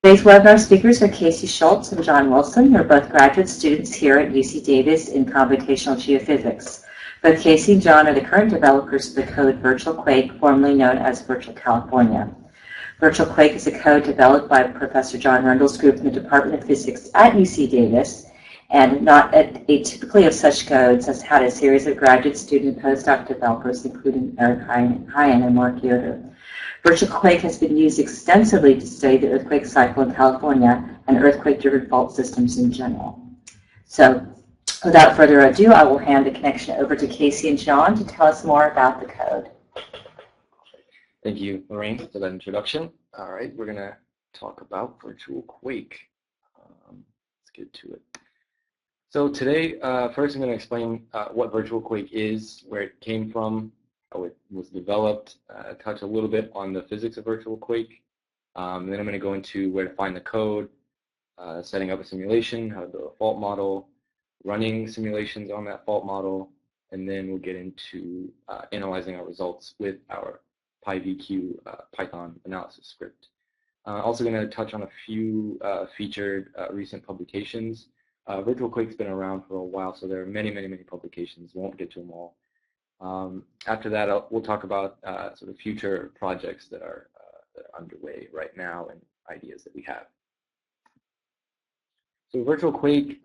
Today's webinar speakers are Casey Schultz and John Wilson. They're both graduate students here at UC Davis in computational geophysics. Both Casey and John are the current developers of the code Virtual Quake, formerly known as Virtual California. Virtual Quake is a code developed by Professor John Rundle's group in the Department of Physics at UC Davis, and not atypically of such codes has had a series of graduate student and postdoc developers, including Eric Hyen and Mark Yoder. Virtual Quake has been used extensively to study the earthquake cycle in California and earthquake-driven fault systems in general. So, without further ado, I will hand the connection over to Casey and John to tell us more about the code. Thank you, Lorraine, for that introduction. All right, we're going to talk about Virtual Quake. Let's get to it. So today, first I'm going to explain what Virtual Quake is, where it came from, how it was developed, touch a little bit on the physics of Virtual Quake. Then I'm going to go into where to find the code, setting up a simulation, how to build a fault model, running simulations on that fault model, and then we'll get into analyzing our results with our PyVQ Python analysis script. Also going to touch on a few featured recent publications. Virtual Quake's been around for a while, so there are many publications. Won't get to them all. After that, we'll talk about sort of future projects that are underway right now and ideas that we have. So Virtual Quake,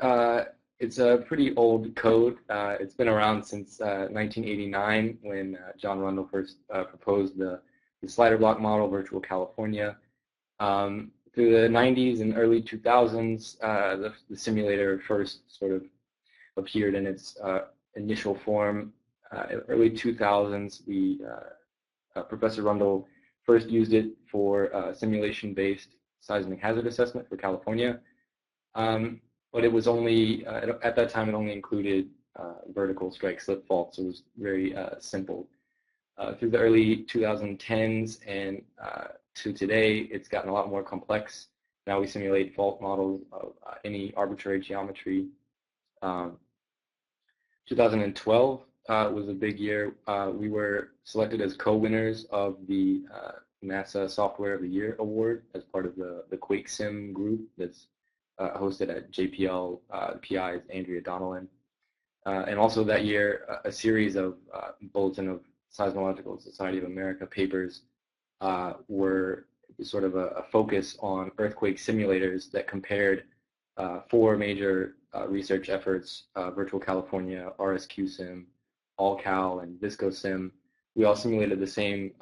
it's a pretty old code. It's been around since 1989 when John Rundle first proposed the slider block model, Virtual California. Through the 90s and early 2000s, the simulator first sort of appeared in its initial form. In early 2000s, Professor Rundle first used it for simulation-based seismic hazard assessment for California. But it was only, at that time, it only included vertical strike slip faults. It was very simple. Through the early 2010s and to today, it's gotten a lot more complex. Now we simulate fault models of any arbitrary geometry. 2012 was a big year. We were selected as co-winners of the NASA Software of the Year Award as part of the Quake Sim group that's hosted at JPL PI's Andrea Donnellan. And also that year, a series of Bulletin of Seismological Society of America papers were sort of a focus on earthquake simulators that compared four major research efforts, Virtual California, RSQSim, AllCal, and ViscoSim. We all simulated the same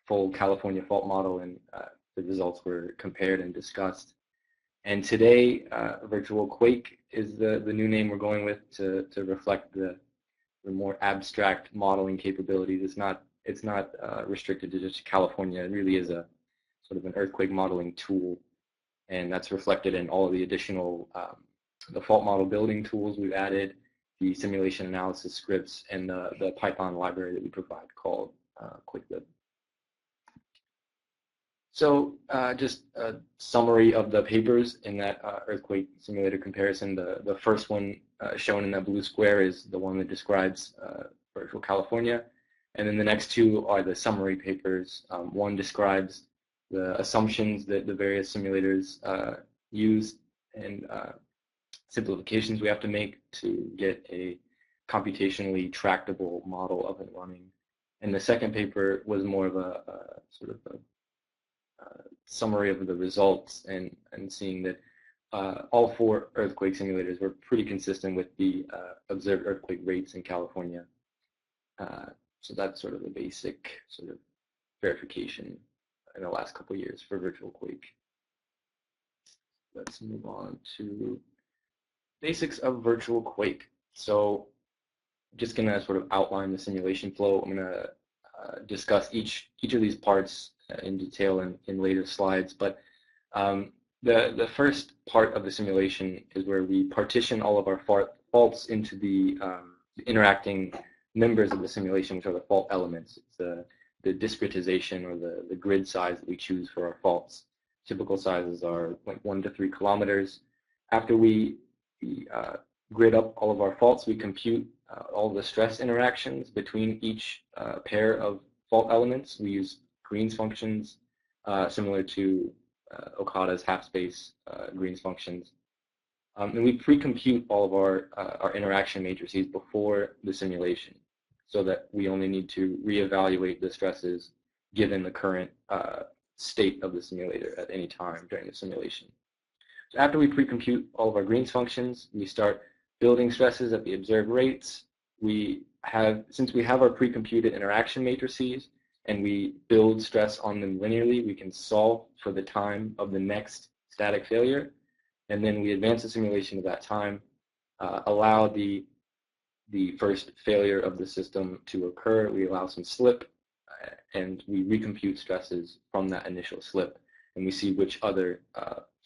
full California fault model, and the results were compared and discussed. And today, Virtual Quake is the new name we're going with to reflect the more abstract modeling capabilities. It's not restricted to just California. It really is a sort of an earthquake modeling tool, and that's reflected in all of the additional the fault model building tools we've added, the simulation analysis scripts, and the Python library that we provide called QuakeLib. So just a summary of the papers in that earthquake simulator comparison. The first one shown in that blue square is the one that describes Virtual California. And then the next two are the summary papers. One describes the assumptions that the various simulators use and simplifications we have to make to get a computationally tractable model up and running. And the second paper was more of a sort of a summary of the results and seeing that all four earthquake simulators were pretty consistent with the observed earthquake rates in California. So that's sort of the basic sort of verification in the last couple of years for Virtual Quake. Let's move on to basics of Virtual Quake. So just going to sort of outline the simulation flow. I'm going to discuss each of these parts in detail in later slides, but the first part of the simulation is where we partition all of our faults into the interacting members of the simulation, which are the fault elements. It's the discretization or the grid size that we choose for our faults. Typical sizes are like 1 to 3 kilometers. After we grid up all of our faults, we compute all the stress interactions between each pair of fault elements. We use Green's functions similar to Okada's half-space Green's functions. And we pre-compute all of our interaction matrices before the simulation so that we only need to reevaluate the stresses given the current state of the simulator at any time during the simulation. So after we pre-compute all of our Green's functions, we start building stresses at the observed rates. Since we have our pre-computed interaction matrices and we build stress on them linearly, we can solve for the time of the next static failure. And then we advance the simulation of that time, allow the first failure of the system to occur. We allow some slip, and we recompute stresses from that initial slip. And we see which other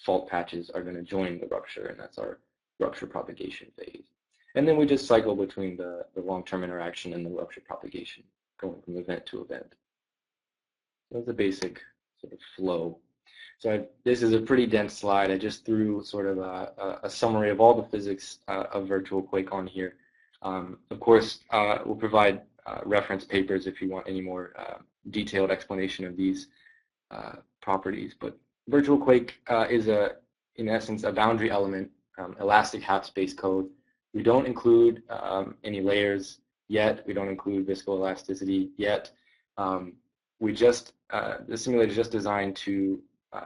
fault patches are going to join the rupture, and that's our rupture propagation phase. And then we just cycle between the long-term interaction and the rupture propagation, going from event to event. That's the basic sort of flow. So this is a pretty dense slide. I just threw sort of a summary of all the physics of virtual quake on here. Of course, we'll provide reference papers if you want any more detailed explanation of these properties. But virtual quake is, in essence, a boundary element, elastic half-space code. We don't include any layers yet. We don't include viscoelasticity yet. The simulator is just designed to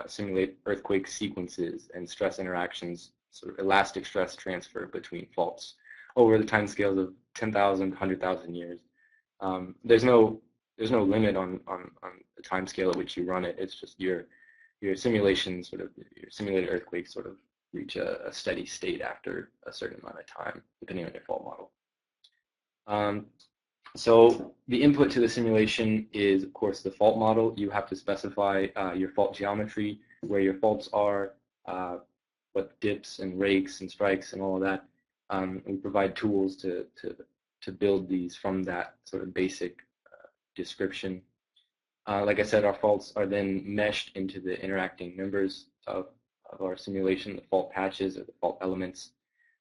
simulate earthquake sequences and stress interactions, sort of elastic stress transfer between faults over the time scales of 10,000, 100,000 years. There's no limit on the time scale at which you run it. It's just your simulation, sort of your simulated earthquakes sort of reach a steady state after a certain amount of time, depending on your fault model. So the input to the simulation is, of course, the fault model. You have to specify your fault geometry, where your faults are, what dips and rakes and strikes and all of that. We provide tools to build these from that sort of basic description. Like I said, our faults are then meshed into the interacting members of our simulation, the fault patches or the fault elements.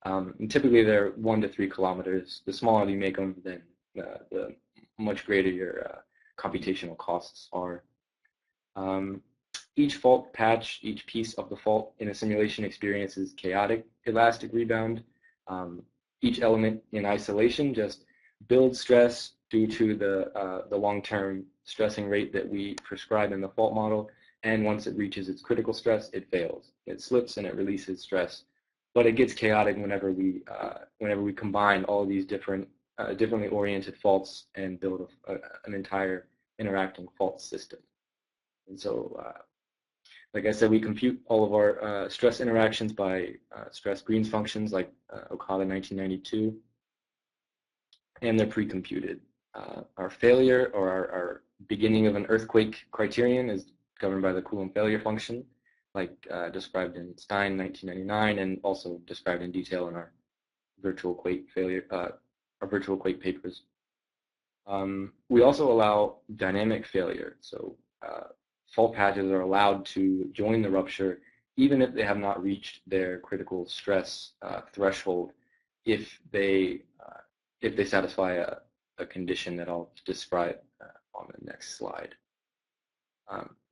And typically they're 1 to 3 kilometers. The smaller you make them, then the much greater your computational costs are. Each fault patch, each piece of the fault in a simulation experiences chaotic elastic rebound. Each element in isolation just builds stress due to the long-term stressing rate that we prescribe in the fault model. And once it reaches its critical stress, it fails. It slips and it releases stress. But it gets chaotic whenever we combine all these differently oriented faults and build an entire interacting fault system. And so, like I said, we compute all of our stress interactions by stress Green's functions like Okada 1992, and they're pre-computed. Our failure, or our beginning of an earthquake criterion, is governed by the Coulomb failure function, like described in Stein 1999, and also described in detail in our virtual quake failure, our virtual quake papers. We also allow dynamic failure, so fault patches are allowed to join the rupture even if they have not reached their critical stress threshold, if they satisfy a condition that I'll describe on the next slide.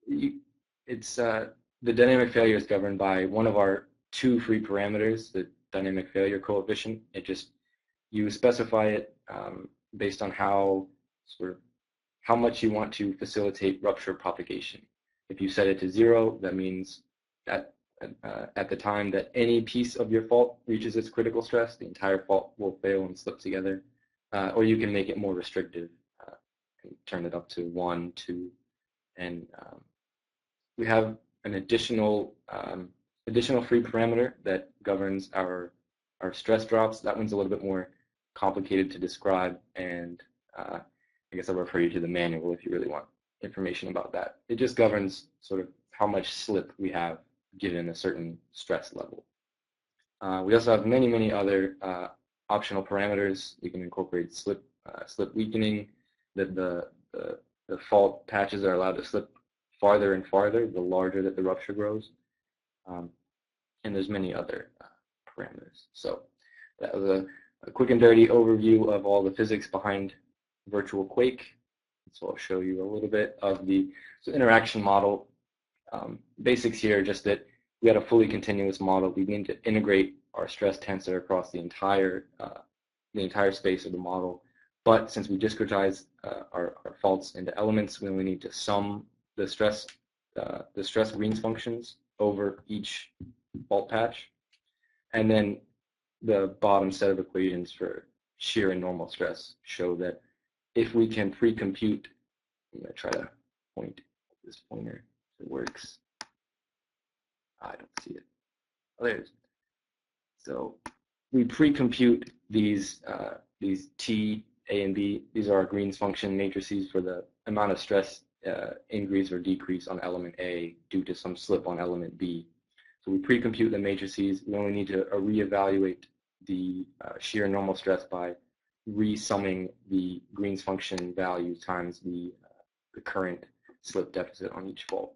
The dynamic failure is governed by one of our 2 free parameters, the dynamic failure coefficient. You specify it based on how much you want to facilitate rupture propagation. If you set it to 0, that means that at the time that any piece of your fault reaches its critical stress, the entire fault will fail and slip together. Or you can make it more restrictive and turn it up to 1, 2, and we have an additional free parameter that governs our stress drops. That one's a little bit more complicated to describe, and I guess I'll refer you to the manual if you really want information about that. It just governs sort of how much slip we have given a certain stress level. We also have many other optional parameters. We can incorporate slip weakening, that the fault patches are allowed to slip farther and farther the larger that the rupture grows, and there's many other parameters. So that was a quick and dirty overview of all the physics behind virtual quake. So I'll show you a little bit of the interaction model. Basics here are just that we had a fully continuous model. We need to integrate our stress tensor across the entire space of the model. But since we discretize our faults into elements, we only need to sum the stress Green's functions over each fault patch, and then the bottom set of equations for shear and normal stress show that if we can pre-compute, I'm going to try to point this pointer if it works. I don't see it. Oh, there it is. So we pre-compute these T, A, and B. These are our Green's function matrices for the amount of stress increase or decrease on element A due to some slip on element B. So we pre-compute the matrices. We only need to reevaluate the shear and normal stress by resumming the Green's function value times the current slip deficit on each fault.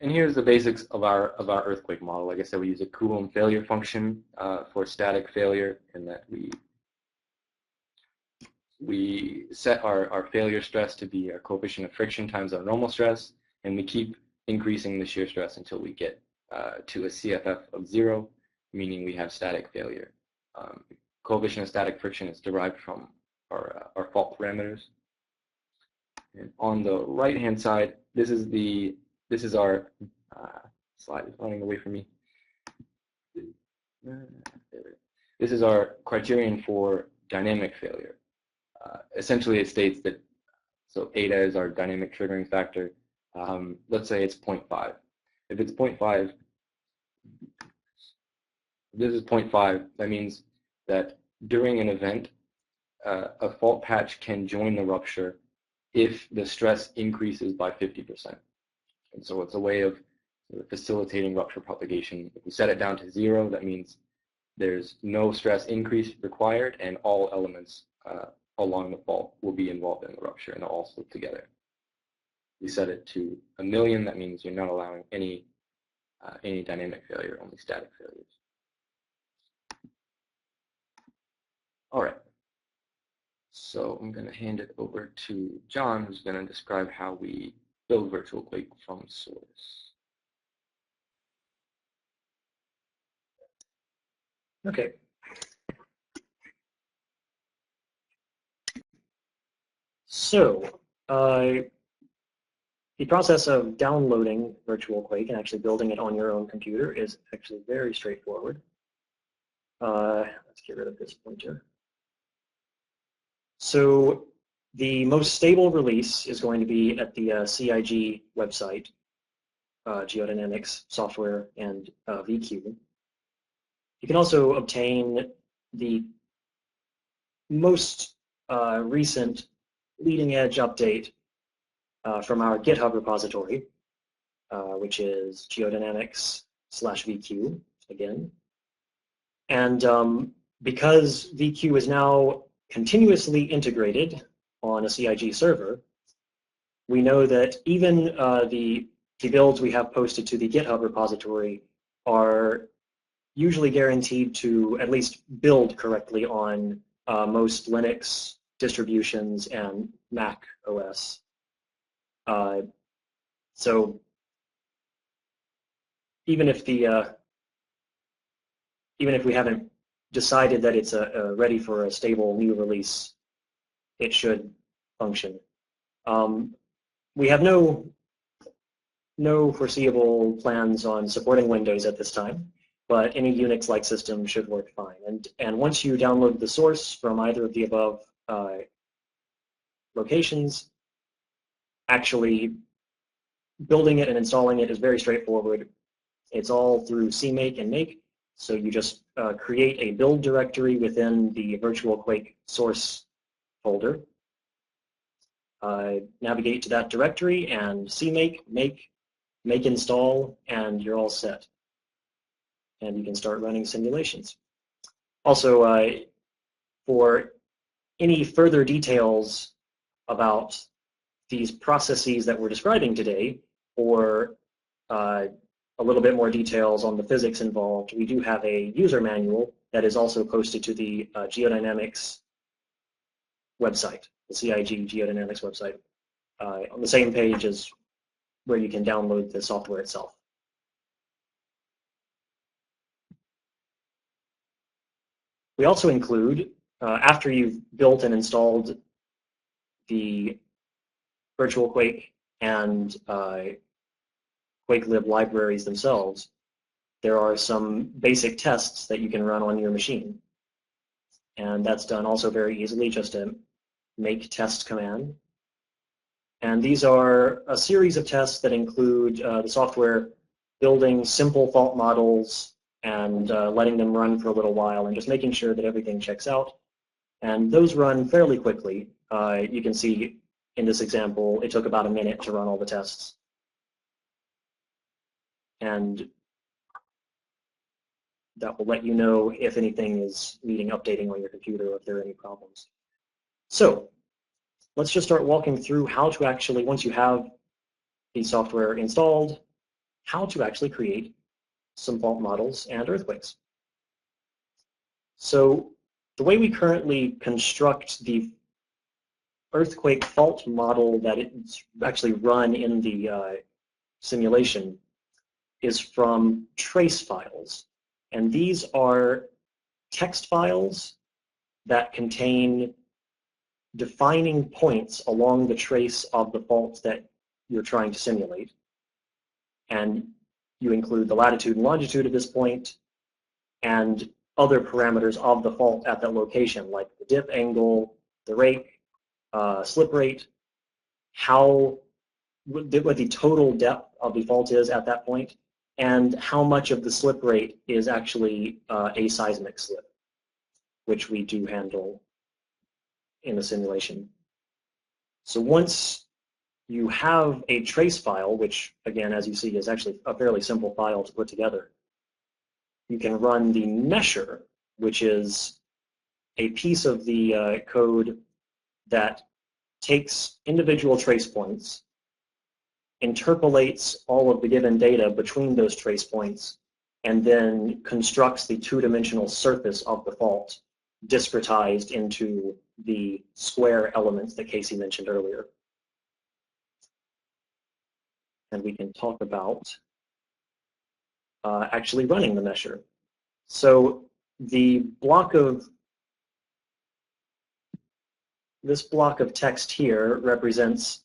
And here's the basics of our earthquake model. Like I said, we use a Coulomb failure function for static failure, in that we set our failure stress to be our coefficient of friction times our normal stress, and we keep increasing the shear stress until we get to a CFF of 0, meaning we have static failure. Coefficient of static friction is derived from our fault parameters. And on the right-hand side, this is our slide is running away from me. This is our criterion for dynamic failure. Essentially, it states that, so eta is our dynamic triggering factor. Let's say it's 0.5. If it's 0.5, this is 0.5, that means that during an event, a fault patch can join the rupture if the stress increases by 50%. And so it's a way of facilitating rupture propagation. If we set it down to 0, that means there's no stress increase required, and all elements along the fault will be involved in the rupture, and they'll all slip together. We set it to 1,000,000, that means you're not allowing any dynamic failure, only static failures. All right. So I'm going to hand it over to John, who's going to describe how we build Virtual Quake from source. Okay. So the process of downloading Virtual Quake and actually building it on your own computer is actually very straightforward. Let's get rid of this pointer. So the most stable release is going to be at the CIG website, Geodynamics Software and VQ. You can also obtain the most recent leading edge update from our GitHub repository, which is geodynamics/VQ again. And because VQ is now continuously integrated on a CIG server, we know that even the builds we have posted to the GitHub repository are usually guaranteed to at least build correctly on most Linux distributions and Mac OS. So even if we haven't decided that it's ready for a stable new release, it should function. We have no foreseeable plans on supporting Windows at this time, but any Unix-like system should work fine. And once you download the source from either of the above locations, actually building it and installing it is very straightforward. It's all through CMake and Make. So you just create a build directory within the Virtual Quake source folder. Navigate to that directory and CMake, Make install, and you're all set. And you can start running simulations. Also, for any further details about these processes that we're describing today, or a little bit more details on the physics involved, we do have a user manual that is also posted to the Geodynamics website. the CIG Geodynamics website, on the same page as where you can download the software itself. We also include, after you've built and installed the Virtual Quake and QuakeLib libraries themselves, there are some basic tests that you can run on your machine. And that's done also very easily, just a make test command. And these are a series of tests that include the software building simple fault models and letting them run for a little while and just making sure that everything checks out. And those run fairly quickly. You can see in this example, it took about a minute to run all the tests. And that will let you know if anything is needing updating on your computer or if there are any problems. So let's just start walking through how to actually, once you have the software installed, how to actually create some fault models and earthquakes. So the way we currently construct the earthquake fault model that it's actually run in the simulation is from trace files. And these are text files that contain defining points along the trace of the faults that you're trying to simulate. And you include the latitude and longitude of this point and other parameters of the fault at that location, like the dip angle, the rake, slip rate, what the total depth of the fault is at that point, and how much of the slip rate is actually aseismic slip, which we do handle in the simulation. So once you have a trace file, which again, as you see, is actually a fairly simple file to put together, you can run the mesher, which is a piece of the code that takes individual trace points, interpolates all of the given data between those trace points, and then constructs the two-dimensional surface of the fault, discretized into the square elements that Casey mentioned earlier. And we can talk about actually running the mesher. So this block of text here represents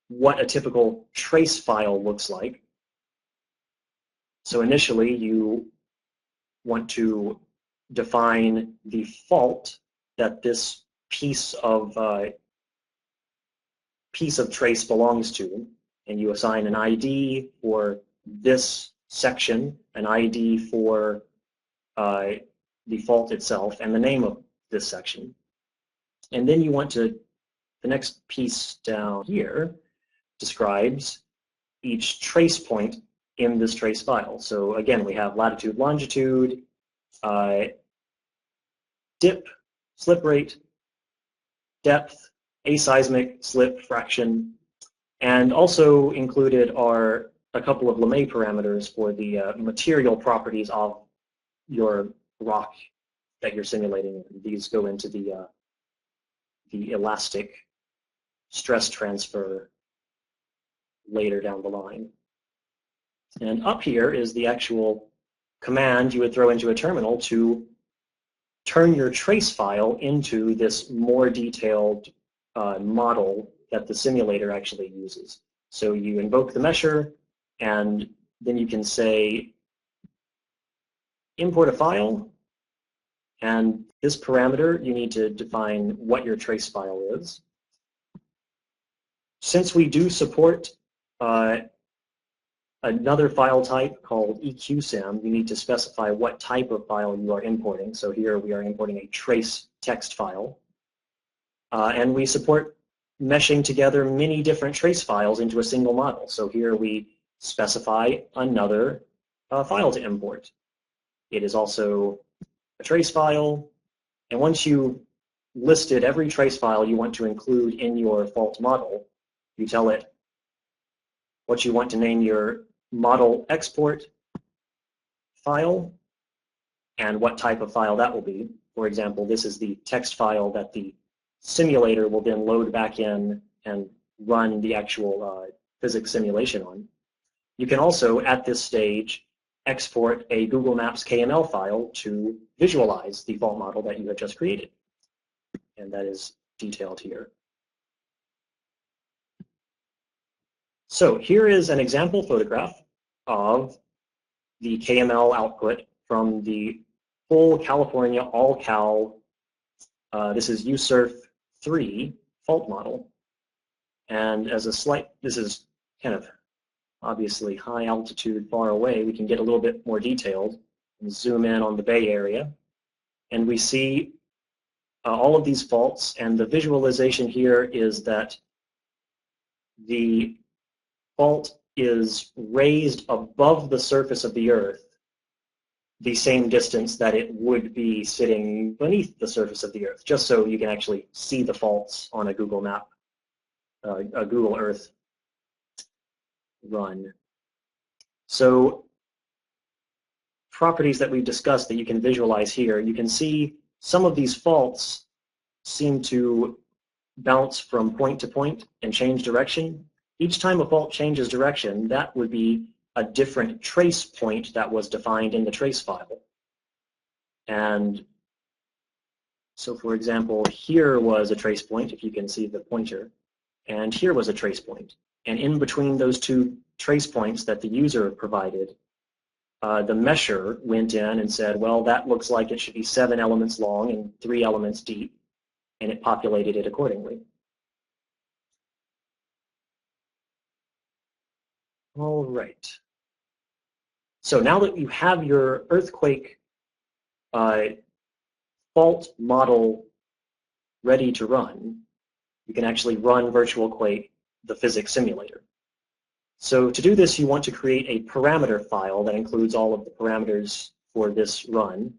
what a typical trace file looks like. So initially, you want to define the fault that this piece of trace belongs to, and you assign an ID for this section, an ID for the fault itself, and the name of this section. And then you want to, the next piece down here describes each trace point in this trace file. So again, we have latitude, longitude, dip, slip rate, depth, aseismic slip fraction, and also included are a couple of Lemay parameters for the material properties of your rock that you're simulating. These go into the elastic stress transfer later down the line. And up here is the actual command you would throw into a terminal to turn your trace file into this more detailed model that the simulator actually uses. So you invoke the mesher, and then you can say import a file, and this parameter, you need to define what your trace file is. Since we do support another file type called EQSIM, you need to specify what type of file you are importing. So here we are importing a trace text file. And we support meshing together many different trace files into a single model. So here we specify another file to import. It is also a trace file. And once you listed every trace file you want to include in your fault model, you tell it what you want to name your model export file and what type of file that will be. For example, this is the text file that the simulator will then load back in and run the actual physics simulation on. You can also, at this stage, export a Google Maps KML file to visualize the fault model that you have just created. And that is detailed here. So here is an example photograph of the KML output from the full California all-cal, this is USURF 3 fault model. And as a slight, this is kind of obviously high altitude far away, we can get a little bit more detailed and zoom in on the Bay Area. And we see all of these faults, and the visualization here is that the fault is raised above the surface of the Earth the same distance that it would be sitting beneath the surface of the Earth, just so you can actually see the faults on a Google map, a Google Earth run. So properties that we've discussed that you can visualize here, you can see some of these faults seem to bounce from point to point and change direction. Each time a fault changes direction, that would be a different trace point that was defined in the trace file. And so, for example, here was a trace point, if you can see the pointer, and here was a trace point. And in between those two trace points that the user provided, the mesher went in and said, well, that looks like it should be 7 elements long and 3 elements deep, and it populated it accordingly. All right. So now that you have your earthquake fault model ready to run, you can actually run Virtual Quake, the physics simulator. So to do this, you want to create a parameter file that includes all of the parameters for this run.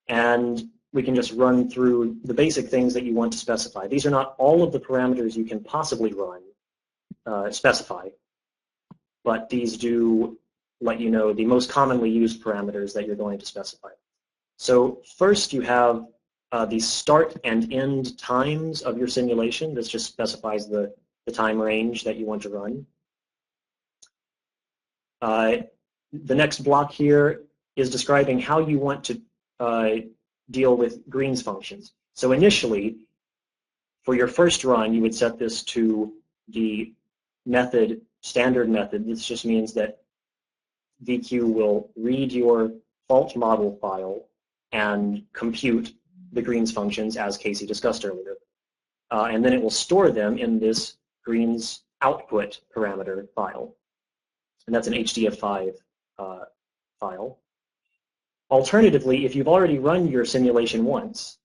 And we can just run through the basic things that you want to specify. These are not all of the parameters you can possibly run, specify, but these do let you know the most commonly used parameters that you're going to specify. So first you have the start and end times of your simulation. This just specifies the time range that you want to run. The next block here is describing how you want to deal with Green's functions. So initially, for your first run, you would set this to the method, standard method. This just means that VQ will read your fault model file and compute the Green's functions as Casey discussed earlier. And then it will store them in this Green's output parameter file. And that's an HDF5 file. Alternatively, if you've already run your simulation once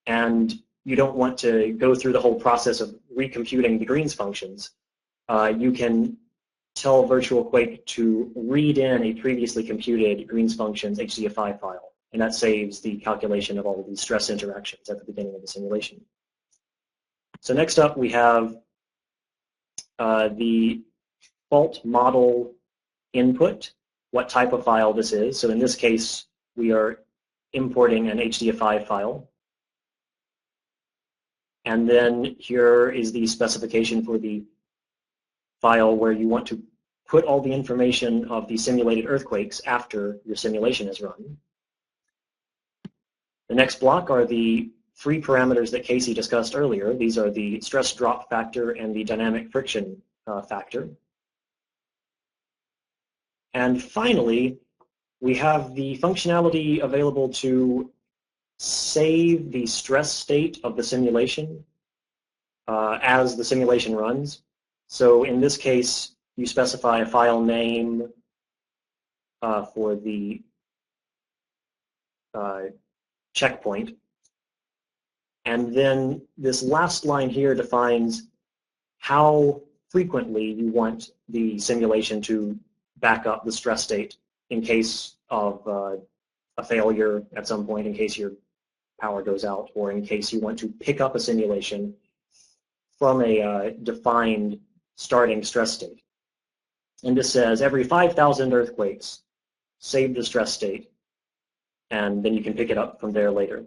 and you don't want to go through the whole process of recomputing the Green's functions, you can tell Virtual Quake to read in a previously computed Green's functions HDF5 file, and that saves the calculation of all of these stress interactions at the beginning of the simulation. So next up, we have the fault model input, what type of file this is. So in this case, we are importing an HDF5 file. And then here is the specification for the file where you want to put all the information of the simulated earthquakes after your simulation is run. The next block are the 3 parameters that Casey discussed earlier. These are the stress drop factor and the dynamic friction factor. And finally, we have the functionality available to save the stress state of the simulation as the simulation runs. So in this case, you specify a file name for the checkpoint. And then this last line here defines how frequently you want the simulation to back up the stress state in case of a failure at some point, in case your power goes out, or in case you want to pick up a simulation from a defined starting stress state. And this says every 5,000 earthquakes, save the stress state, and then you can pick it up from there later.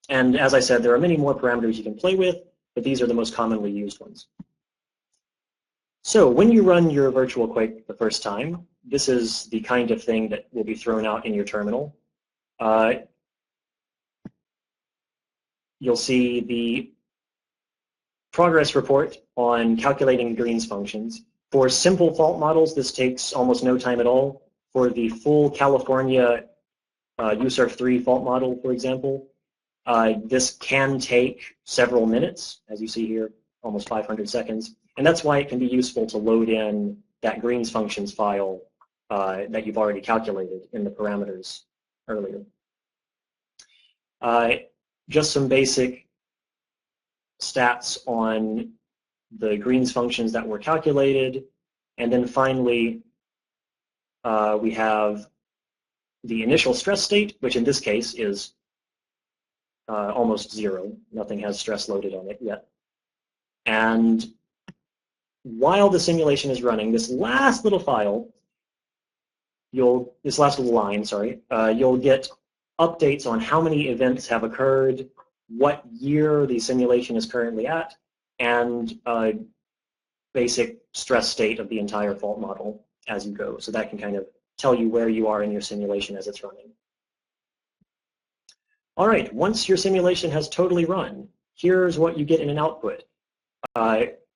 And as I said, there are many more parameters you can play with, but these are the most commonly used ones. So when you run your virtual quake the first time, this is the kind of thing that will be thrown out in your terminal. You'll see the progress report on calculating Green's functions. For simple fault models, this takes almost no time at all. For the full California USRF3 fault model, for example, this can take several minutes, as you see here, almost 500 seconds. And that's why it can be useful to load in that Green's functions file that you've already calculated in the parameters earlier. Just some basic stats on the Green's functions that were calculated. And then finally, we have the initial stress state, which in this case is almost zero. Nothing has stress loaded on it yet. And while the simulation is running, this last little file, this last little line, sorry, you'll get updates on how many events have occurred, what year the simulation is currently at, and basic stress state of the entire fault model as you go. So that can kind of tell you where you are in your simulation as it's running. All right, once your simulation has totally run, here's what you get in an output.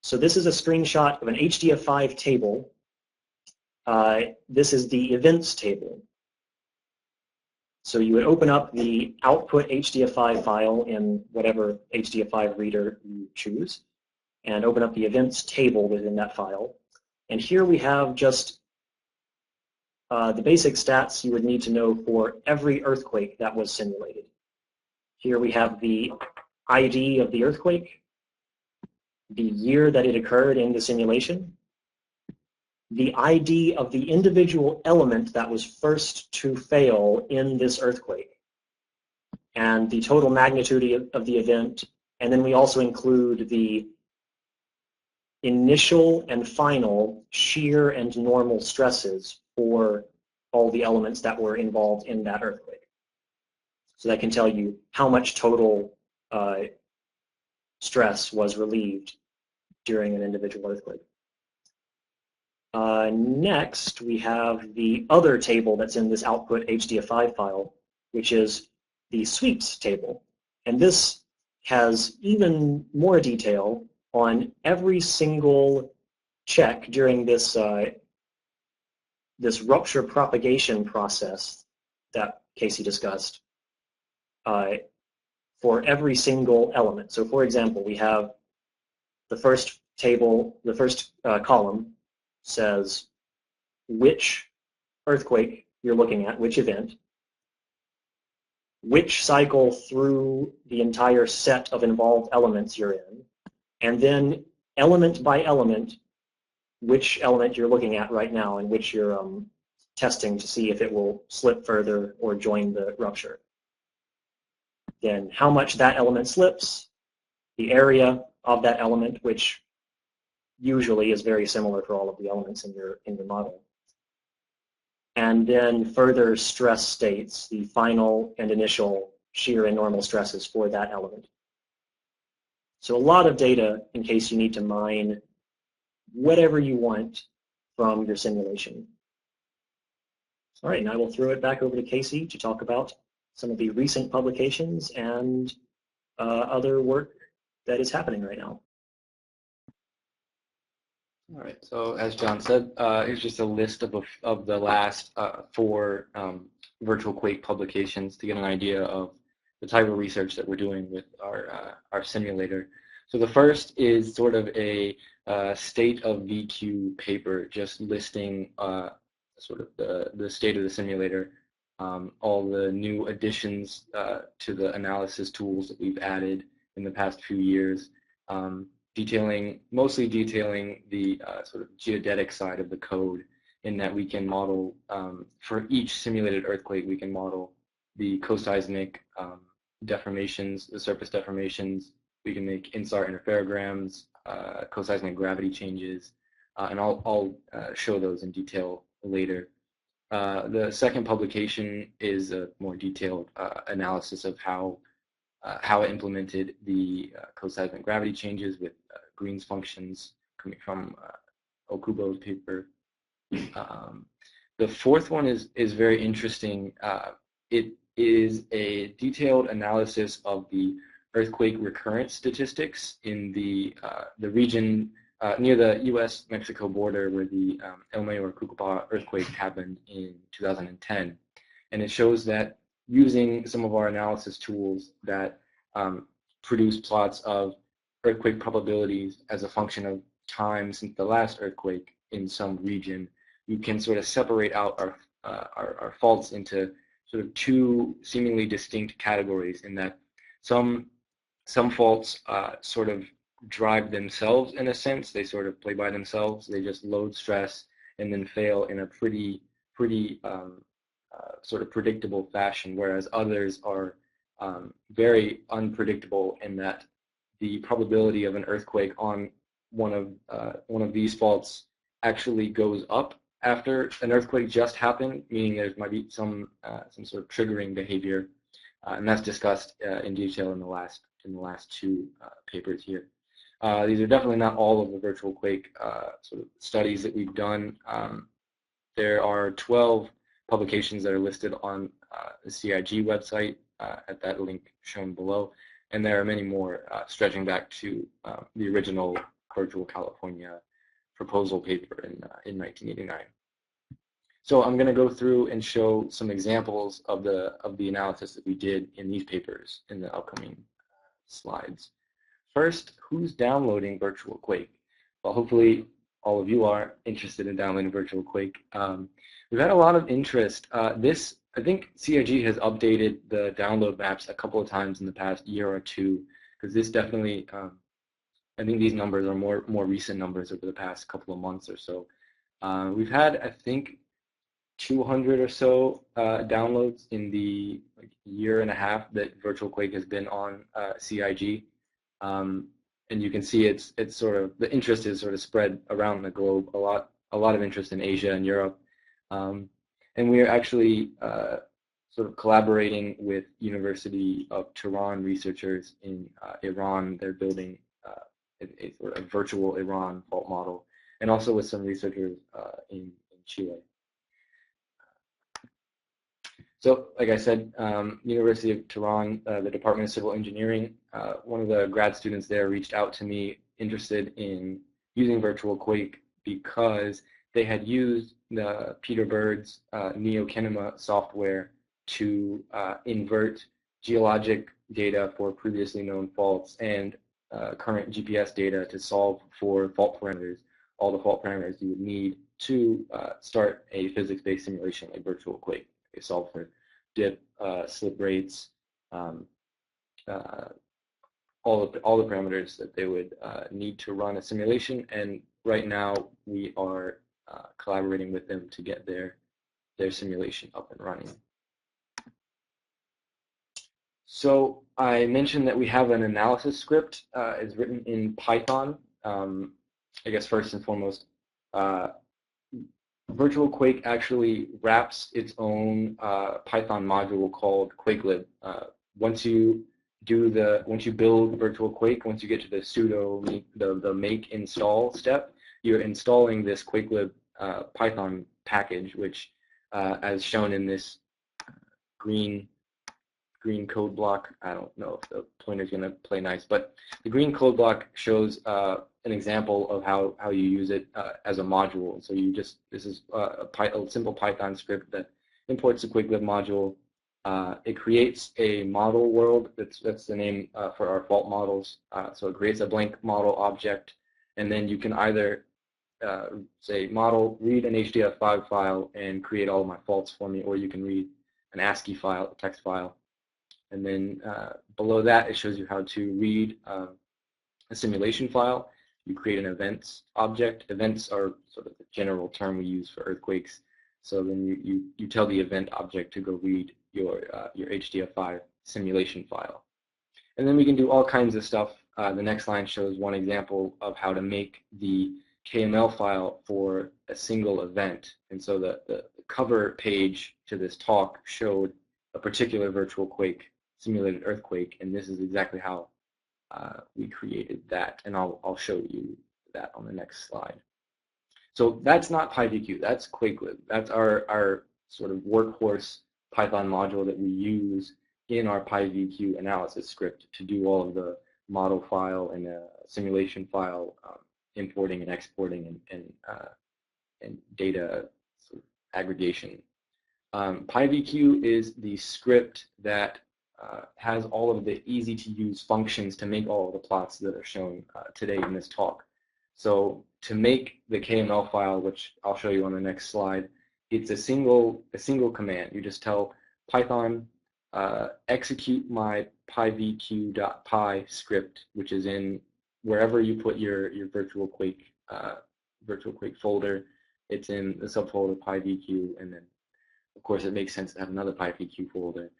So this is a screenshot of an HDF5 table. This is the events table. So you would open up the output HDF5 file in whatever HDF5 reader you choose, and open up the events table within that file. And here we have just the basic stats you would need to know for every earthquake that was simulated. Here we have the ID of the earthquake, the year that it occurred in the simulation, the ID of the individual element that was first to fail in this earthquake, and the total magnitude of the event. And then we also include the initial and final shear and normal stresses for all the elements that were involved in that earthquake. So that can tell you how much total stress was relieved during an individual earthquake. Next, we have the other table that's in this output HDF5 file, which is the sweeps table. And this has even more detail on every single check during this, this rupture propagation process that Casey discussed for every single element. So for example, we have the first table, the first column says which earthquake you're looking at, which event, which cycle through the entire set of involved elements you're in, and then element by element, which element you're looking at right now and which you're testing to see if it will slip further or join the rupture. Then how much that element slips, the area of that element, which usually is very similar for all of the elements in your model. And then further stress states, the final and initial shear and normal stresses for that element. So a lot of data in case you need to mine whatever you want from your simulation. All right, now I will throw it back over to Casey to talk about some of the recent publications and other work that is happening right now. All right, so as John said, here's just a list of the last 4 virtual quake publications to get an idea of the type of research that we're doing with our simulator. So the first is sort of a state of VQ paper, just listing sort of the state of the simulator, all the new additions to the analysis tools that we've added in the past few years, mostly detailing the sort of geodetic side of the code, in that we can model, for each simulated earthquake, we can model the coseismic deformations, the surface deformations. We can make INSAR interferograms, coseismic gravity changes, and I'll show those in detail later. The second publication is a more detailed analysis of how how it implemented the coseismic gravity changes with Green's functions coming from Okubo's paper. The fourth one is very interesting. It is a detailed analysis of the earthquake recurrence statistics in the region near the U.S.-Mexico border where the El Mayor Cucupa earthquake happened in 2010. And it shows that using some of our analysis tools that produce plots of earthquake probabilities as a function of time since the last earthquake in some region, you can sort of separate out our faults into sort of two seemingly distinct categories, in that some faults sort of drive themselves in a sense. They sort of play by themselves. They just load stress and then fail in a pretty sort of predictable fashion, whereas others are very unpredictable in that the probability of an earthquake on one of these faults actually goes up after an earthquake just happened, meaning there might be some sort of triggering behavior, and that's discussed in detail in the last two papers here. These are definitely not all of the virtual quake sort of studies that we've done. There are 12 publications that are listed on the CIG website at that link shown below, and there are many more stretching back to the original Virtual California proposal paper in 1989. So I'm going to go through and show some examples of the analysis that we did in these papers in the upcoming slides. First, who's downloading Virtual Quake? Well, hopefully all of you are interested in downloading Virtual Quake. We've had a lot of interest. I think CIG has updated the download maps a couple of times in the past year or two, because this definitely, I think these numbers are more recent numbers over the past couple of months or so. We've had, I think, 200 or so downloads in the year and a half that Virtual Quake has been on CIG. And you can see it's sort of, the interest is sort of spread around the globe. A lot of interest in Asia and Europe. And we are actually sort of collaborating with University of Tehran researchers in Iran. They're building a sort of virtual Iran fault model, and also with some researchers in Chile. So, like I said, University of Tehran, the Department of Civil Engineering, one of the grad students there reached out to me interested in using Virtual Quake because they had used the Peter Bird's NeoKinema software to invert geologic data for previously known faults and current GPS data to solve for fault parameters, all the fault parameters you would need to start a physics-based simulation like Virtual Quake. They solve for dip, slip rates, all the parameters that they would need to run a simulation. And right now we are collaborating with them to get their simulation up and running. So I mentioned that we have an analysis script. It's written in Python. I guess first and foremost, Virtual Quake actually wraps its own Python module called QuakeLib. Once you build Virtual Quake, once you get to the sudo the make install step, you're installing this QuakeLib Python package, which, as shown in this green code block, I don't know if the pointer's going to play nice, but the green code block shows an example of how you use it as a module. So this is a simple Python script that imports the QuakeLib module. It creates a model world. That's the name for our fault models. So it creates a blank model object, and then you can either say model, read an HDF5 file and create all of my faults for me, or you can read an ASCII file, a text file. And then below that, it shows you how to read a simulation file. You create an events object. Events are sort of the general term we use for earthquakes. So then you tell the event object to go read your HDF5 simulation file. And then we can do all kinds of stuff. The next line shows one example of how to make the KML file for a single event. And so the cover page to this talk showed a particular Virtual Quake simulated earthquake, and this is exactly how we created that, and I'll show you that on the next slide. So that's not PyVQ, that's Quakelib. That's our sort of workhorse Python module that we use in our PyVQ analysis script to do all of the model file and simulation file importing and exporting and data sort of aggregation. PyVQ is the script that has all of the easy-to-use functions to make all of the plots that are shown today in this talk. So to make the KML file, which I'll show you on the next slide, it's a single command. You just tell Python execute my pyvq.py script, which is in wherever you put your virtual quake folder. It's in the subfolder pyvq, and then of course it makes sense to have another pyvq folder,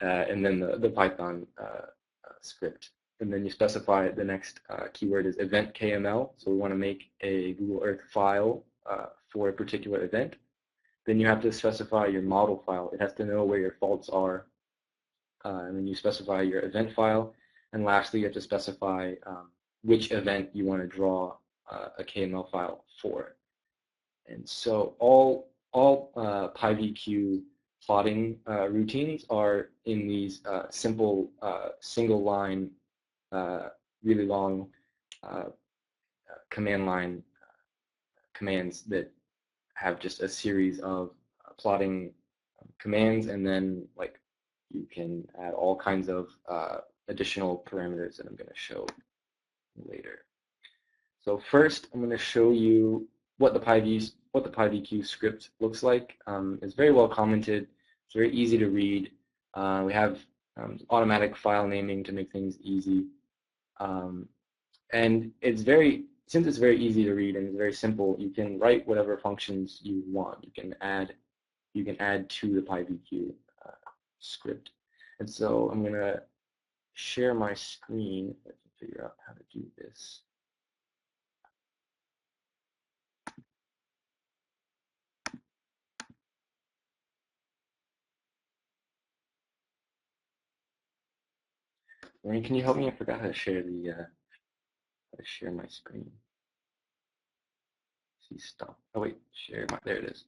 and then the Python script. And then you specify the next keyword is event KML. So we want to make a Google Earth file for a particular event. Then you have to specify your model file. It has to know where your faults are. And then you specify your event file. And lastly, you have to specify which event you want to draw a KML file for. And so all PyVQ plotting routines are in these simple single line, really long command line commands that have just a series of plotting commands, and then like you can add all kinds of additional parameters that I'm going to show later. So first, I'm going to show you what the PyVQ script looks like. It's very well commented. It's very easy to read. We have automatic file naming to make things easy. And since it's very easy to read and it's very simple, you can write whatever functions you want. You can add to the PyVQ script. And so I'm going to share my screen if I can figure out how to do this. Lorraine, can you help me? I forgot how to share my screen. See, stop. Oh wait, there it is.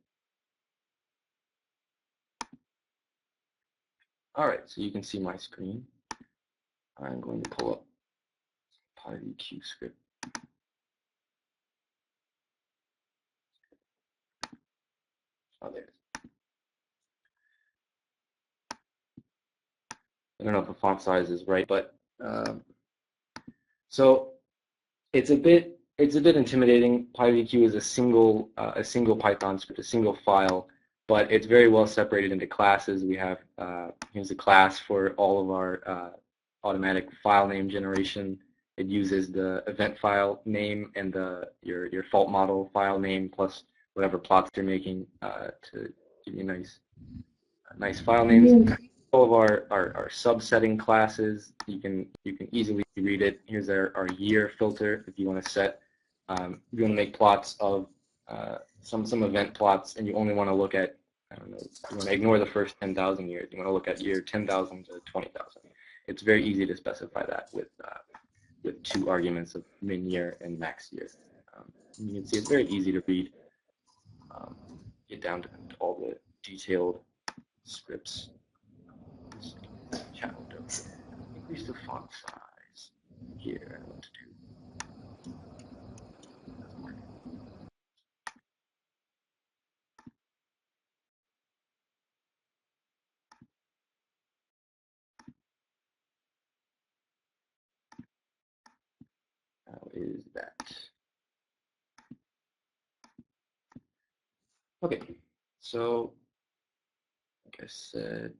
All right, so you can see my screen. I'm going to pull up PyVQ script. Oh, there it is. I don't know if the font size is right, but so it's a bit intimidating. PyVQ is a single Python script, a single file, but it's very well separated into classes. We have here's a class for all of our automatic file name generation. It uses the event file name and your fault model file name plus whatever plots you're making to give you nice file names. All of our subsetting classes, you can easily read it. Here's our year filter if you want to set. You want to make plots of some event plots, and you only want to look at, I don't know, you want to ignore the first 10,000 years. You want to look at year 10,000 to 20,000. It's very easy to specify that with 2 arguments of min year and max year. You can see it's very easy to read. Get down to all the detailed scripts. Increase the font size here. I don't know what to do. Doesn't work. How is that? Okay, so like I said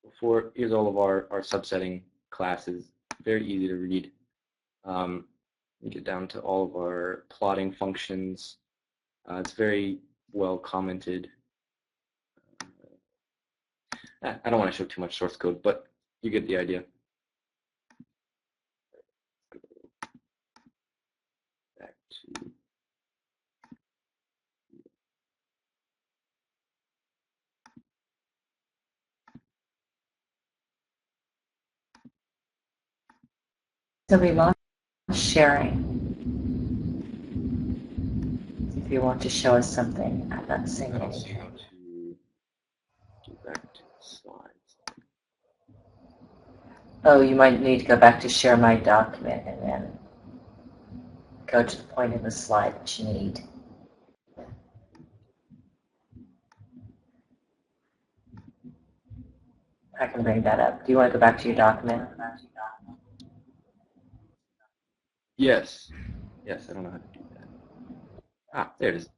before, here's all of our subsetting classes. Very easy to read. We get down to all of our plotting functions. It's very well commented. I don't want to show too much source code, but you get the idea. Back to So we lost sharing. If you want to show us something at that same I don't page. see how to get back to the slides. Oh, you might need to go back to share my document and then go to the point in the slide that you need. I can bring that up. Do you want to go back to your document? Yes. Yes, I don't know how to do that. Ah, there it is.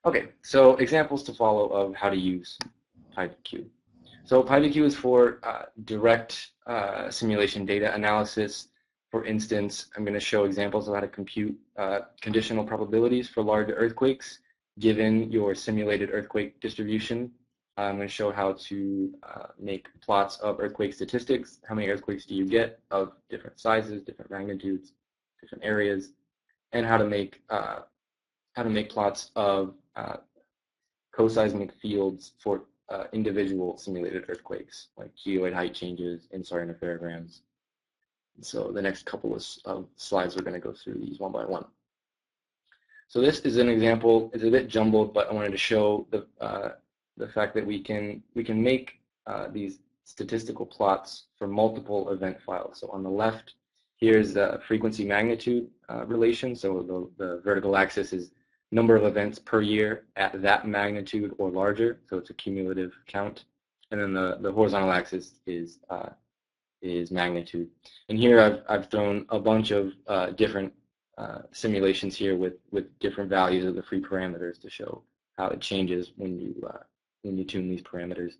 Okay, so examples to follow of how to use PyVQ. So PyVQ is for direct simulation data analysis. For instance, I'm going to show examples of how to compute conditional probabilities for large earthquakes given your simulated earthquake distribution. I'm going to show how to make plots of earthquake statistics. How many earthquakes do you get of different sizes, different magnitudes, different areas, and how to make plots of coseismic fields for individual simulated earthquakes, like geoid height changes, INSAR interferograms. So the next couple of slides, we're going to go through these one by one. So this is an example. It's a bit jumbled, but I wanted to show the fact that we can make these statistical plots for multiple event files. So on the left, here's the frequency magnitude relation. So the vertical axis is number of events per year at that magnitude or larger. So it's a cumulative count. And then the horizontal axis is magnitude. And here I've thrown a bunch of different simulations here with different values of the free parameters to show how it changes when you tune these parameters.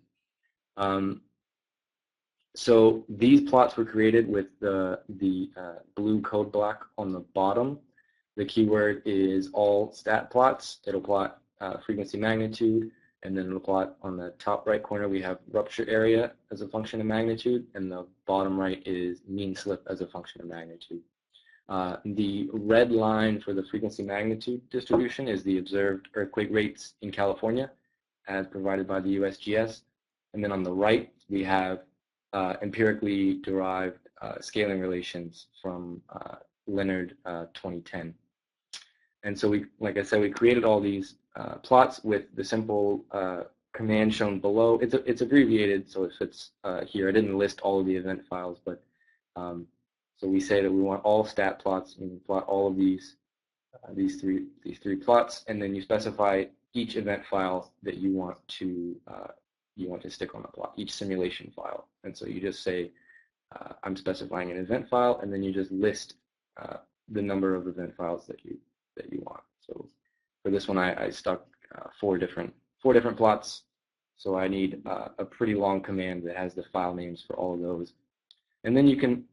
So these plots were created with the blue code block on the bottom. The keyword is all stat plots. It'll plot frequency magnitude, and then it'll plot on the top right corner we have rupture area as a function of magnitude, and the bottom right is mean slip as a function of magnitude. The red line for the frequency magnitude distribution is the observed earthquake rates in California as provided by the USGS. And then on the right, we have empirically derived scaling relations from Leonard 2010. And so like I said, we created all these plots with the simple command shown below. It's abbreviated, so it fits here. I didn't list all of the event files, but so we say that we want all stat plots, and we plot all of these three plots, and then you specify each event file that you want to stick on the plot, each simulation file. And so you just say, I'm specifying an event file, and then you just list the number of event files that you want. So for this one, I stuck four different plots. So I need a pretty long command that has the file names for all of those. And then you can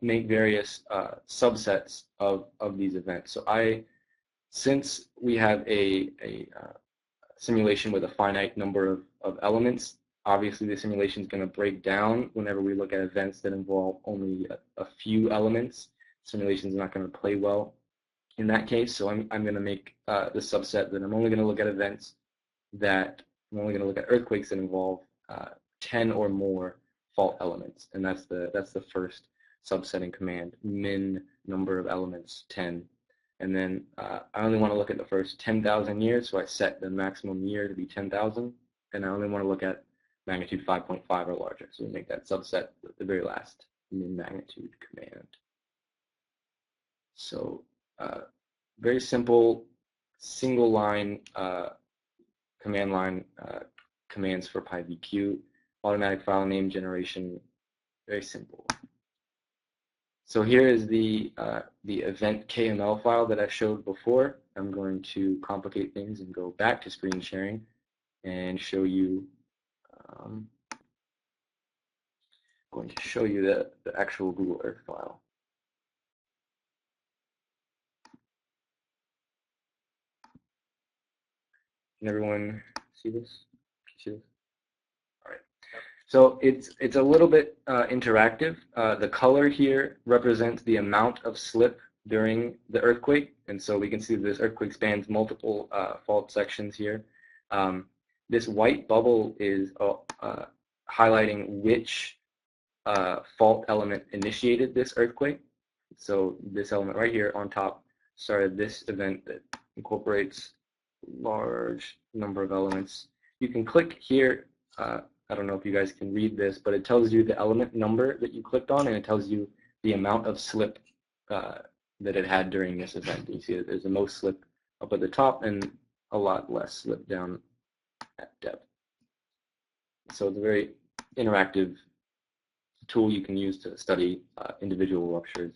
make various subsets of these events. So since we have a simulation with a finite number of elements, obviously the simulation is going to break down whenever we look at events that involve only a few elements. Simulation is not going to play well in that case. So I'm going to make the subset that I'm only going to look at earthquakes that involve 10 or more fault elements, and that's the first subsetting command, min number of elements 10. And then I only want to look at the first 10,000 years, so I set the maximum year to be 10,000, and I only want to look at magnitude 5.5 or larger, so we make that subset with the very last min magnitude command. So very simple single line command line commands for PyVQ. Automatic file name generation, very simple. So here is the event KML file that I showed before. I'm going to complicate things and go back to screen sharing and show you. I'm going to show you the actual Google Earth file. Can everyone see this? Can you see this? All right. So it's a little bit interactive. The color here represents the amount of slip during the earthquake, and so we can see this earthquake spans multiple fault sections here. This white bubble is highlighting which fault element initiated this earthquake, So this element right here on top started this event that incorporates a large number of elements. You can click here. I don't know if you guys can read this, but it tells you the element number that you clicked on, and it tells you the amount of slip that it had during this event. You see that there's the most slip up at the top and a lot less slip down at depth. So it's a very interactive tool you can use to study individual ruptures.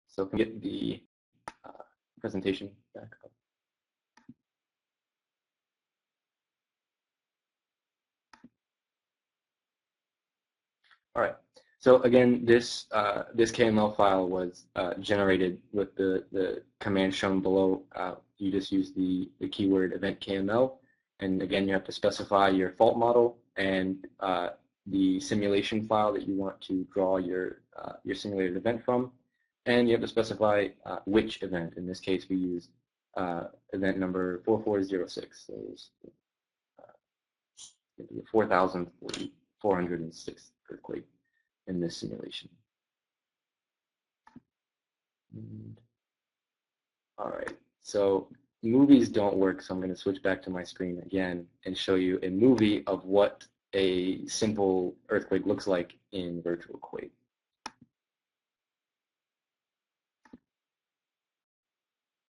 So can we get the presentation back up? All right. So again, this this KML file was generated with the command shown below. You just use the keyword event KML, and again, you have to specify your fault model and the simulation file that you want to draw your simulated event from, and you have to specify which event. In this case, we used event number 4406. So it's 4,406 earthquake in this simulation. All right, so movies don't work, so I'm going to switch back to my screen again and show you a movie of what a simple earthquake looks like in Virtual Quake.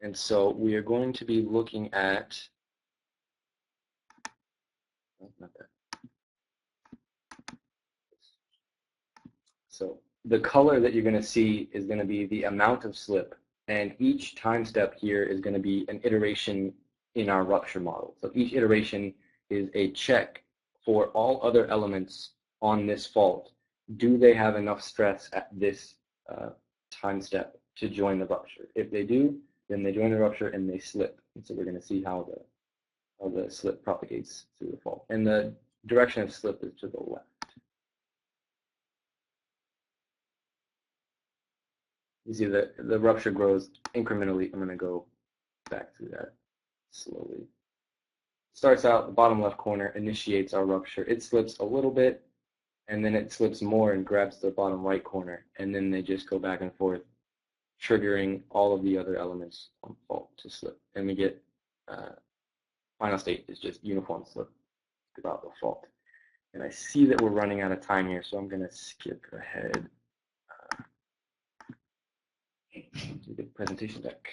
And so we are going to be looking at, oh, not that. So the color that you're going to see is going to be the amount of slip, and each time step here is going to be an iteration in our rupture model. So each iteration is a check for all other elements on this fault. Do they have enough stress at this time step to join the rupture? If they do, then they join the rupture and they slip. And so we're going to see how the slip propagates through the fault. And the direction of slip is to the left. You see that the rupture grows incrementally. I'm going to go back through that slowly. Starts out the bottom left corner, initiates our rupture. It slips a little bit, and then it slips more and grabs the bottom right corner, and then they just go back and forth, triggering all of the other elements on fault to slip. And we get final state is just uniform slip throughout the fault. And I see that we're running out of time here, so I'm going to skip ahead. To the presentation deck.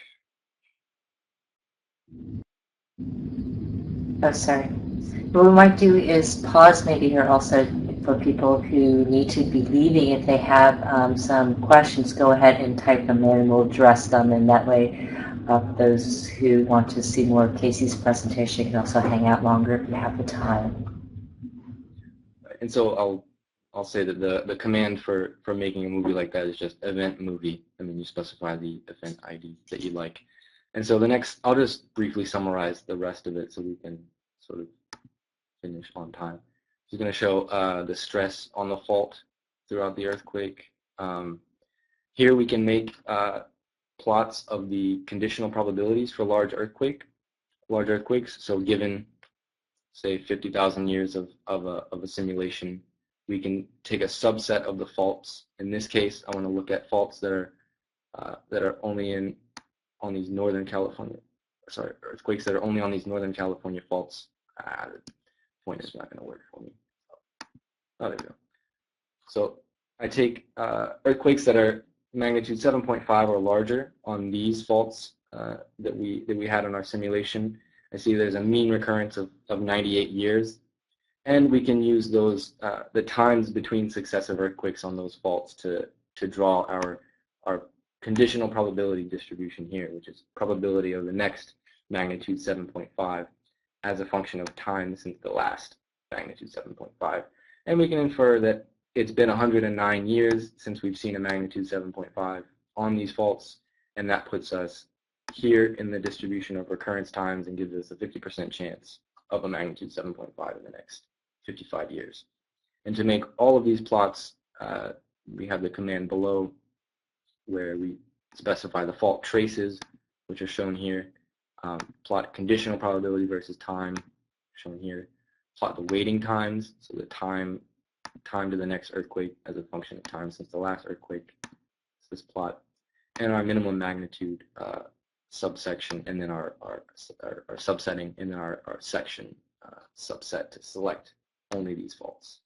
Oh, sorry. What we might do is pause maybe here also for people who need to be leaving. If they have some questions, go ahead and type them in and we'll address them. And that way, those who want to see more of Casey's presentation can also hang out longer if you have the time. And so I'll say that the command for making a movie like that is just event movie, and then you specify the event ID that you like. And so I'll just briefly summarize the rest of it so we can sort of finish on time. It's going to show the stress on the fault throughout the earthquake. Here we can make plots of the conditional probabilities for large earthquakes. So given, say, 50,000 years of a simulation, we can take a subset of the faults. In this case, I want to look at faults that are only on these Northern California, earthquakes that are only on these Northern California faults. The pointer's not going to work for me. Oh, there we go. So I take earthquakes that are magnitude 7.5 or larger on these faults that we had in our simulation. I see there's a mean recurrence of 98 years. And we can use those, the times between successive earthquakes on those faults to draw our conditional probability distribution here, which is probability of the next magnitude 7.5 as a function of time since the last magnitude 7.5. And we can infer that it's been 109 years since we've seen a magnitude 7.5 on these faults, and that puts us here in the distribution of recurrence times and gives us a 50% chance of a magnitude 7.5 in the next 55 years. And to make all of these plots, we have the command below where we specify the fault traces, which are shown here. plot conditional probability versus time, shown here. Plot the waiting times, so the time to the next earthquake as a function of time since the last earthquake. It's this plot, and our minimum magnitude subsection, and then our subsetting, and then our section subset to select only these faults.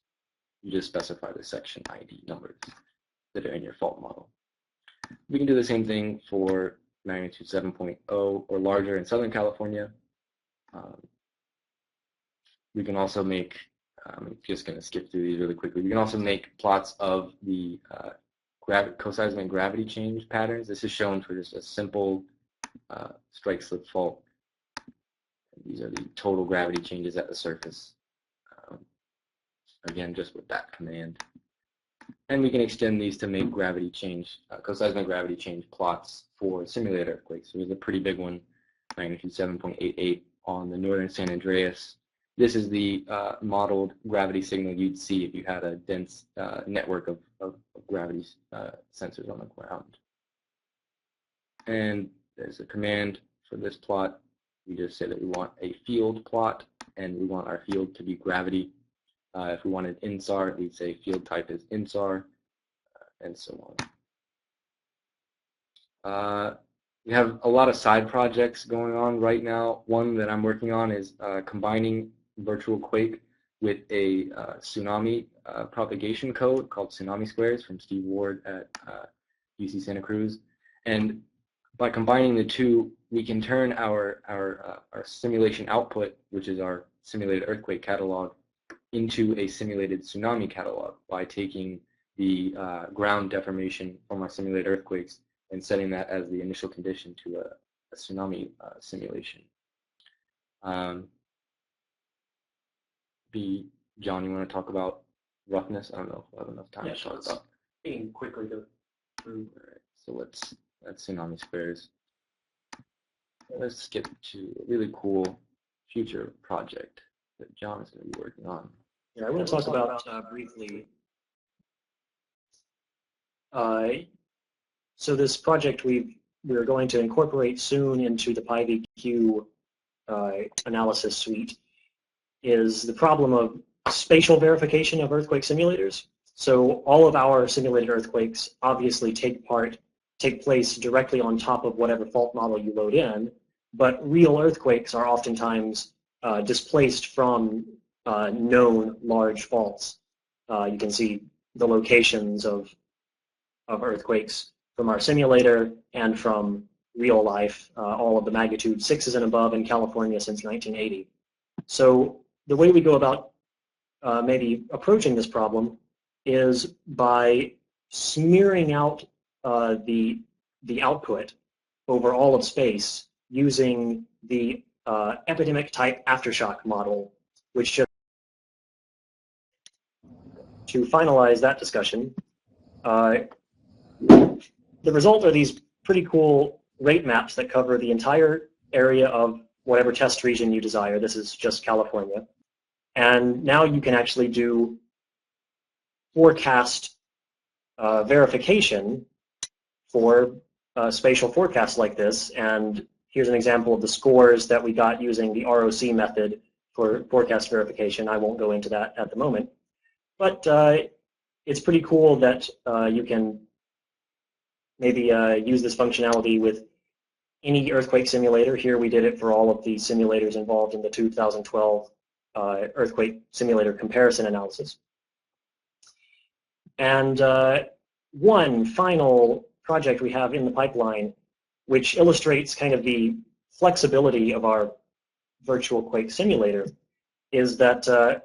You just specify the section ID numbers that are in your fault model. We can do the same thing for magnitude 7.0 or larger in Southern California. We can also make, I'm just going to skip through these really quickly. We can also make plots of the coseismic gravity change patterns. This is shown for just a simple strike slip fault. These are the total gravity changes at the surface. Again, just with that command. And we can extend these to make gravity change, coseismic gravity change plots for simulated earthquakes. So there's a pretty big one, magnitude 7.88 on the northern San Andreas. This is the modeled gravity signal you'd see if you had a dense network of gravity sensors on the ground. And there's a command for this plot. We just say that we want a field plot, and we want our field to be gravity. If we wanted INSAR, we'd say field type is INSAR, and so on. We have a lot of side projects going on right now. One that I'm working on is combining virtual quake with a tsunami propagation code called Tsunami Squares from Steve Ward at UC Santa Cruz. And by combining the two, we can turn our simulation output, which is our simulated earthquake catalog, into a simulated tsunami catalog by taking the ground deformation from our simulated earthquakes and setting that as the initial condition to a tsunami simulation. John, you want to talk about roughness? I don't know if I have enough time to talk about. Being quickly go through. All right, so that's Tsunami Squares. Let's skip to a really cool future project that John is going to be working on. Yeah, I want to talk about briefly. So this project we're going to incorporate soon into the PyVQ analysis suite is the problem of spatial verification of earthquake simulators. So all of our simulated earthquakes obviously take place directly on top of whatever fault model you load in, but real earthquakes are oftentimes displaced from known large faults. You can see the locations of earthquakes from our simulator and from real life, all of the magnitude 6s and above in California since 1980. So the way we go about maybe approaching this problem is by smearing out the output over all of space using the epidemic type aftershock model, which should, to finalize that discussion, the result are these pretty cool rate maps that cover the entire area of whatever test region you desire. This is just California. And now you can actually do forecast verification for spatial forecasts like this. And here's an example of the scores that we got using the ROC method for forecast verification. I won't go into that at the moment. But it's pretty cool that you can maybe use this functionality with any earthquake simulator. Here we did it for all of the simulators involved in the 2012 earthquake simulator comparison analysis. And one final project we have in the pipeline, which illustrates kind of the flexibility of our virtual quake simulator, is that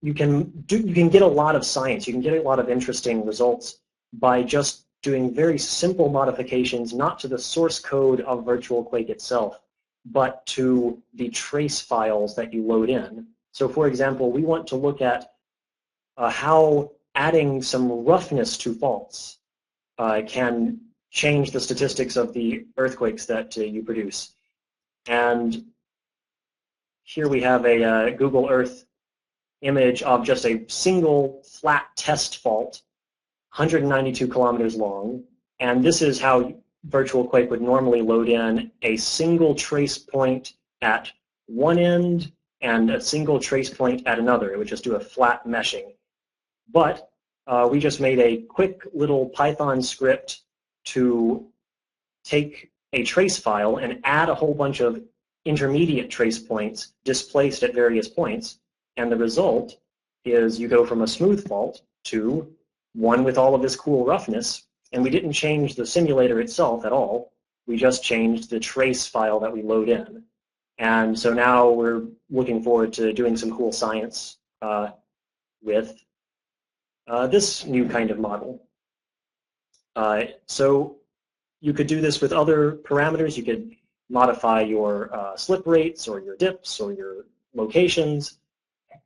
you can get a lot of science, you can get a lot of interesting results by just doing very simple modifications, not to the source code of virtual quake itself, but to the trace files that you load in. So for example, we want to look at how adding some roughness to faults can change the statistics of the earthquakes that you produce. And here we have a Google Earth image of just a single flat test fault, 192 kilometers long. And this is how Virtual Quake would normally load in a single trace point at one end and a single trace point at another. It would just do a flat meshing. But we just made a quick little Python script to take a trace file and add a whole bunch of intermediate trace points displaced at various points. And the result is you go from a smooth fault to one with all of this cool roughness. And we didn't change the simulator itself at all. We just changed the trace file that we load in. And so now we're looking forward to doing some cool science with this new kind of model. So you could do this with other parameters. You could modify your slip rates or your dips or your locations.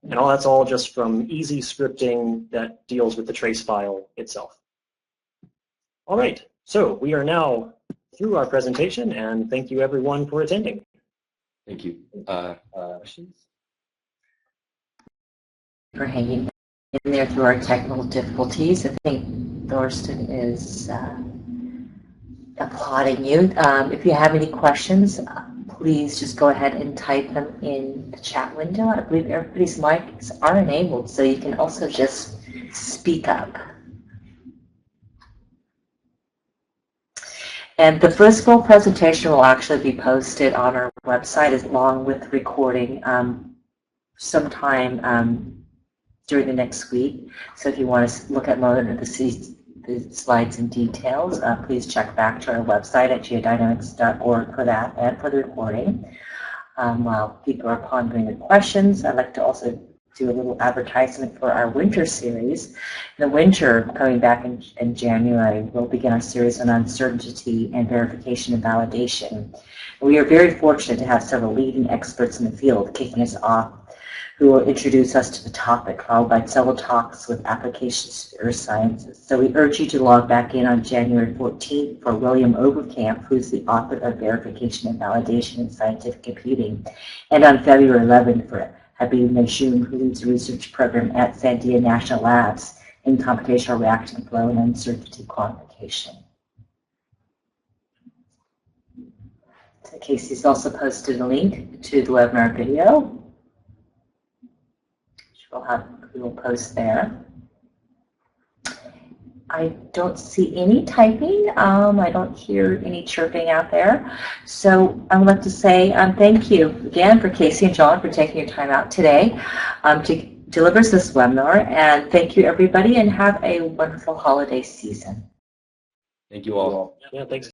And all that's all just from easy scripting that deals with the trace file itself. All right, so we are now through our presentation, and thank you everyone for attending. Thank you. Questions? For hanging in there through our technical difficulties. I think Thorsten is applauding you. If you have any questions, please just go ahead and type them in the chat window. I believe everybody's mics are enabled, so you can also just speak up. And the first full presentation will actually be posted on our website along with recording sometime during the next week. So if you want to look at more of the slides and details, please check back to our website at geodynamics.org for that and for the recording. While people are pondering the questions, I'd like to also do a little advertisement for our winter series. In the winter, coming back in January, we'll begin our series on uncertainty and verification and validation. We are very fortunate to have several leading experts in the field kicking us off, who will introduce us to the topic, followed by several talks with applications to earth sciences. So we urge you to log back in on January 14th for William Overkamp, who's the author of Verification and Validation in Scientific Computing, and on February 11th for Habib Najjoum, who leads a research program at Sandia National Labs in computational reaction flow and uncertainty quantification. So Casey's also posted a link to the webinar video. We will post there. I don't see any typing. I don't hear any chirping out there. So I would like to say thank you again for Casey and John for taking your time out today to deliver us this webinar. And thank you, everybody, and have a wonderful holiday season. Thank you all. Yeah, thanks.